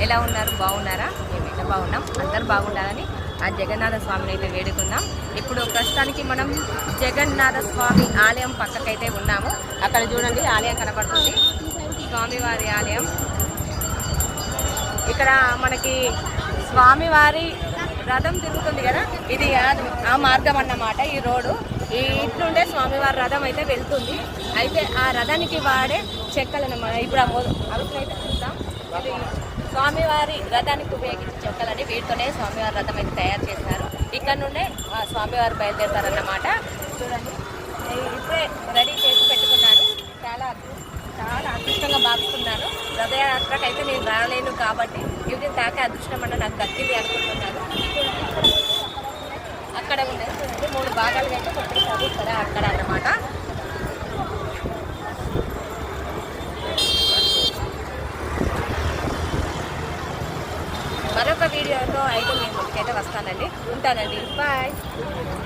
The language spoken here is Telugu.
ఎలా ఉన్నారు? బాగున్నారా? మేమైతే బాగున్నాం. అందరు బాగుండాలని ఆ జగన్నాథ స్వామిని అయితే వేడుకుందాం. ఇప్పుడు ప్రస్తుతానికి మనం జగన్నాథ స్వామి ఆలయం పక్కకైతే ఉన్నాము. అక్కడ చూడండి ఆలయం కనబడుతుంది, స్వామివారి ఆలయం. ఇక్కడ మనకి స్వామివారి రథం తిరుగుతుంది కదా, ఇది ఆ మార్గం అన్నమాట. ఈ రోడ్డు ఈ ఇట్లుండే స్వామివారి రథం అయితే వెళ్తుంది. అయితే ఆ రథానికి వాడే చెక్కలు అన్నమాట. ఇప్పుడు అవిట్లయితే చూద్దాం. ఇది స్వామివారి రథానికి ఉపయోగించే చెక్కలని, వీటితోనే స్వామివారి రథం అయితే తయారు చేస్తారు. ఇక్కడ నుండే స్వామివారు బయలుదేరుతారన్నమాట. చూడండి ఇప్పుడే రెడీ చేసి పెట్టుకున్నాను. చాలా అదృష్టంగా భావిస్తున్నాను. రథయాత్రకు అయితే నేను రాలేను కాబట్టి ఇది తాకే అదృష్టం అన్న నాకు దక్కింది అనుకుంటున్నాను. అక్కడ ఉన్నాయి చూడండి, 3 భాగాలుగా అయితే కొట్టేసారు ఇక్కడ అక్కడ అన్నమాట. మరొక వీడియోతో అయితే నేను ముందుకైతే వస్తానండి. ఉంటానండి. బాయ్.